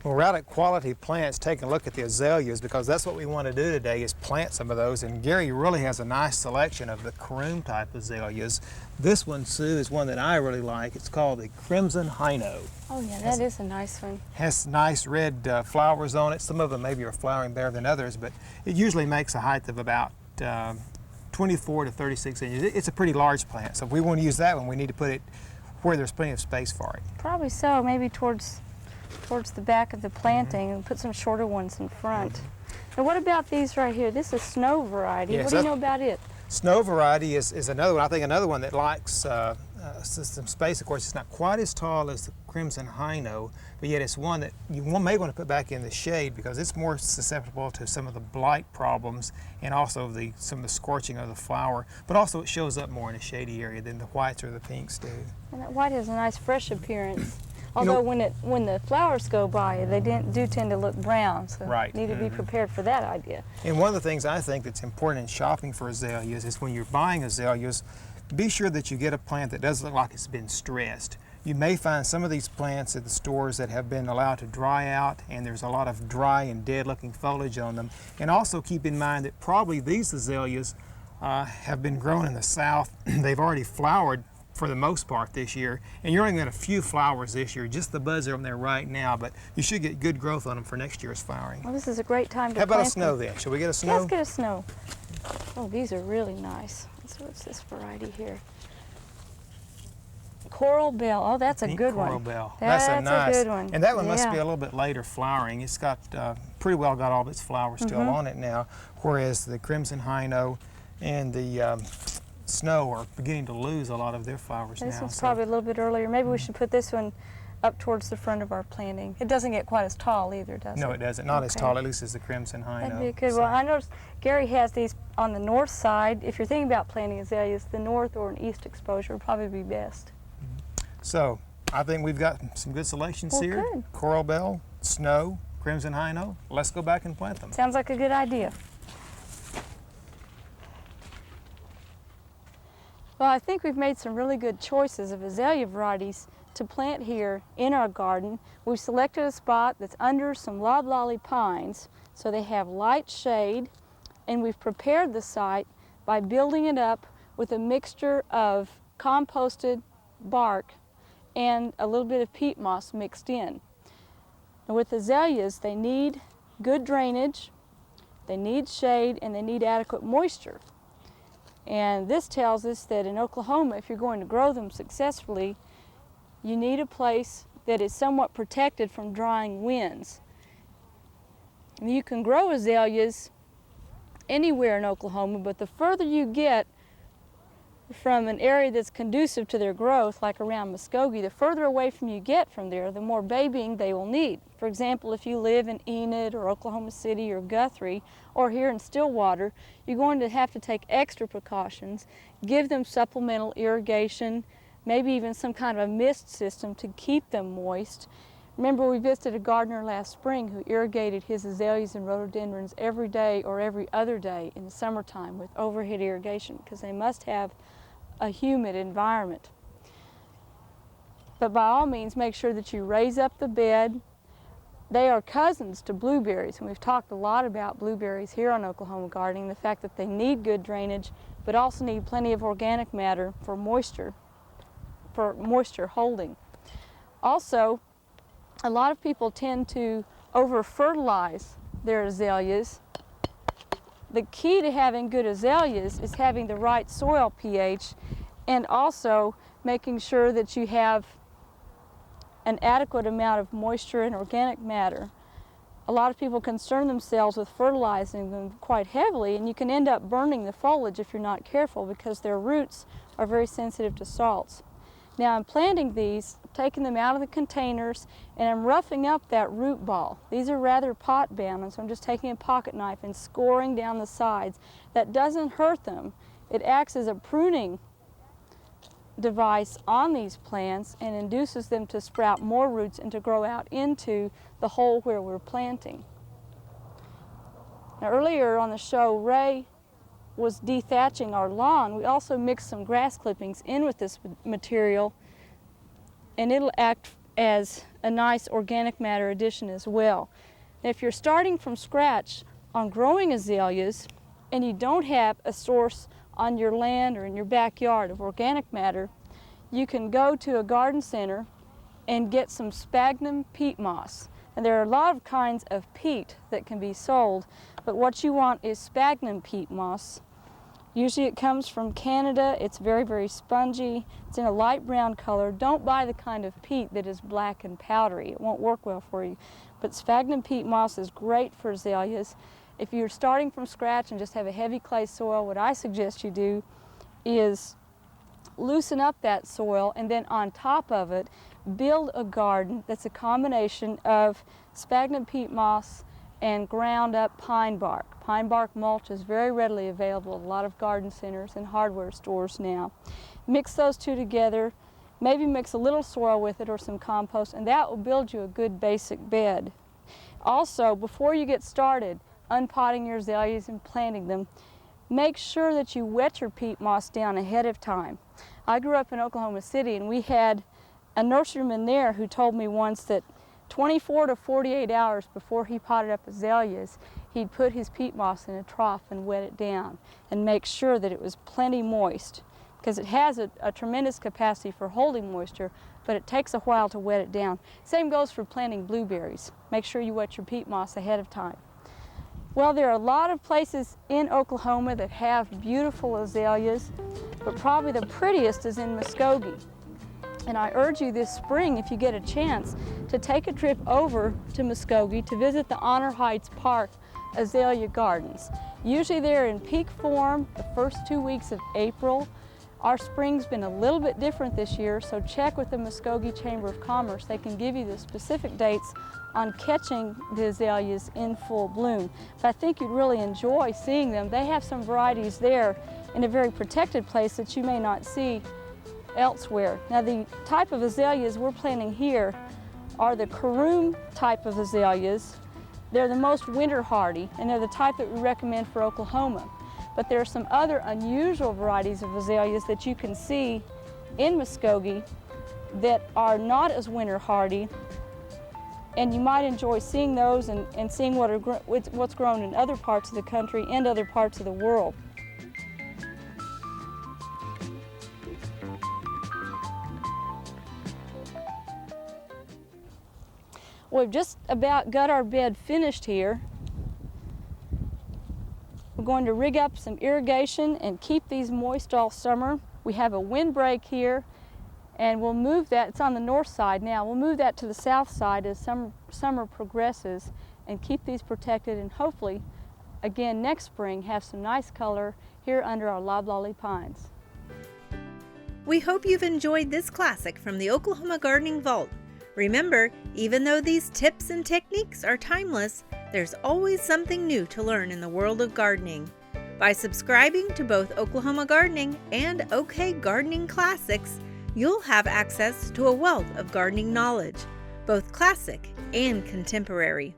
We're out at Quality Plants taking a look at the azaleas because that's what we want to do today is plant some of those. And Gary really has a nice selection of the caroom type azaleas. This one, Sue, is one that I really like. It's called the Crimson Hino. Oh yeah, that is a nice one. Has nice red flowers on it. Some of them maybe are flowering better than others, but it usually makes a height of about 24 to 36 inches. It's a pretty large plant, so if we want to use that one, we need to put it where there's plenty of space for it. Probably so, maybe towards the back of the planting and put some shorter ones in front. Now what about these right here? This is snow variety. Yes, what do you know about it? Snow variety is another one. I think another one that likes some space. Of course, it's not quite as tall as the Crimson Hino, but yet it's one that you may want to put back in the shade because it's more susceptible to some of the blight problems and also some of the scorching of the flower. But also it shows up more in a shady area than the whites or the pinks do. And that white has a nice fresh appearance. Although when the flowers go by, they do tend to look brown, so right. Need to be prepared for that idea. And one of the things I think that's important in shopping for azaleas is when you're buying azaleas, be sure that you get a plant that doesn't look like it's been stressed. You may find some of these plants at the stores that have been allowed to dry out, and there's a lot of dry and dead looking foliage on them. And also keep in mind that probably these azaleas have been grown in the south. They've already flowered for the most part this year, and you're only going to get a few flowers this year, just the buds are on there right now, but you should get good growth on them for next year's flowering. Well, this is a great time to plant. How about a snow them. then? Shall we get a snow? Let's get a snow. Oh, these are really nice. What's this variety here? Coral Bell. Oh, that's a good one. Coral Bell. That's a nice, good one. And that one must be a little bit later flowering. It's got pretty well got all of its flowers still on it now, whereas the Crimson Hino and the Snow are beginning to lose a lot of their flowers now. This one's probably a little bit earlier. Maybe we should put this one up towards the front of our planting. It doesn't get quite as tall either, does it? No, it doesn't. Not as tall, at least as the Crimson Hino. That'd be good. Well, I noticed Gary has these on the north side. If you're thinking about planting azaleas, the north or an east exposure would probably be best. So, I think we've got some good selections here. Good. Coral Bell, Snow, Crimson Hino. Let's go back and plant them. Sounds like a good idea. Well, I think we've made some really good choices of azalea varieties to plant here in our garden. We've selected a spot that's under some loblolly pines, so they have light shade, and we've prepared the site by building it up with a mixture of composted bark and a little bit of peat moss mixed in. Now with azaleas, they need good drainage, they need shade, and they need adequate moisture. And this tells us that in Oklahoma, if you're going to grow them successfully, you need a place that is somewhat protected from drying winds. And you can grow azaleas anywhere in Oklahoma, but the further you get from an area that's conducive to their growth, like around Muskogee, the further away from you get from there, the more babying they will need. For example, if you live in Enid or Oklahoma City or Guthrie or here in Stillwater, you're going to have to take extra precautions, give them supplemental irrigation, maybe even some kind of a mist system to keep them moist. Remember, we visited a gardener last spring who irrigated his azaleas and rhododendrons every day or every other day in the summertime with overhead irrigation because they must have a humid environment. But by all means, make sure that you raise up the bed. They are cousins to blueberries, and we've talked a lot about blueberries here on Oklahoma Gardening, the fact that they need good drainage, but also need plenty of organic matter for moisture holding. Also, a lot of people tend to over-fertilize their azaleas. The key to having good azaleas is having the right soil pH and also making sure that you have an adequate amount of moisture and organic matter. A lot of people concern themselves with fertilizing them quite heavily, and you can end up burning the foliage if you're not careful because their roots are very sensitive to salts. Now I'm planting these, taking them out of the containers, and I'm roughing up that root ball. These are rather pot bound, and so I'm just taking a pocket knife and scoring down the sides. That doesn't hurt them. It acts as a pruning device on these plants and induces them to sprout more roots and to grow out into the hole where we're planting. Now earlier on the show, Ray was dethatching our lawn. We also mixed some grass clippings in with this material, and it'll act as a nice organic matter addition as well. Now, if you're starting from scratch on growing azaleas and you don't have a source on your land or in your backyard of organic matter, you can go to a garden center and get some sphagnum peat moss. And there are a lot of kinds of peat that can be sold, but what you want is sphagnum peat moss. Usually it comes from Canada. It's very, very spongy. It's in a light brown color. Don't buy the kind of peat that is black and powdery. It won't work well for you. But sphagnum peat moss is great for azaleas. If you're starting from scratch and just have a heavy clay soil, what I suggest you do is loosen up that soil and then on top of it build a garden that's a combination of sphagnum peat moss and ground up pine bark. Pine bark mulch is very readily available at a lot of garden centers and hardware stores now. Mix those two together, maybe mix a little soil with it or some compost, and that will build you a good basic bed. Also, before you get started unpotting your azaleas and planting them, make sure that you wet your peat moss down ahead of time. I grew up in Oklahoma City, and we had a nurseryman there who told me once that 24 to 48 hours before he potted up azaleas, he'd put his peat moss in a trough and wet it down and make sure that it was plenty moist, because it has a tremendous capacity for holding moisture, but it takes a while to wet it down. Same goes for planting blueberries. Make sure you wet your peat moss ahead of time. Well, there are a lot of places in Oklahoma that have beautiful azaleas, but probably the prettiest is in Muskogee. And I urge you this spring, if you get a chance, to take a trip over to Muskogee to visit the Honor Heights Park Azalea Gardens. Usually they're in peak form the first 2 weeks of April. Our spring's been a little bit different this year, so check with the Muskogee Chamber of Commerce. They can give you the specific dates on catching the azaleas in full bloom. But I think you'd really enjoy seeing them. They have some varieties there in a very protected place that you may not see elsewhere. Now, the type of azaleas we're planting here are the Karoom type of azaleas. They're the most winter hardy, and they're the type that we recommend for Oklahoma. But there are some other unusual varieties of azaleas that you can see in Muskogee that are not as winter hardy, and you might enjoy seeing those and seeing what's grown in other parts of the country and other parts of the world. We've just about got our bed finished here. We're going to rig up some irrigation and keep these moist all summer. We have a windbreak here, and we'll move that. It's on the north side now. We'll move that to the south side as summer progresses and keep these protected, and hopefully, again next spring, have some nice color here under our loblolly pines. We hope you've enjoyed this classic from the Oklahoma Gardening Vault. Remember, even though these tips and techniques are timeless, there's always something new to learn in the world of gardening. By subscribing to both Oklahoma Gardening and OK Gardening Classics, you'll have access to a wealth of gardening knowledge, both classic and contemporary.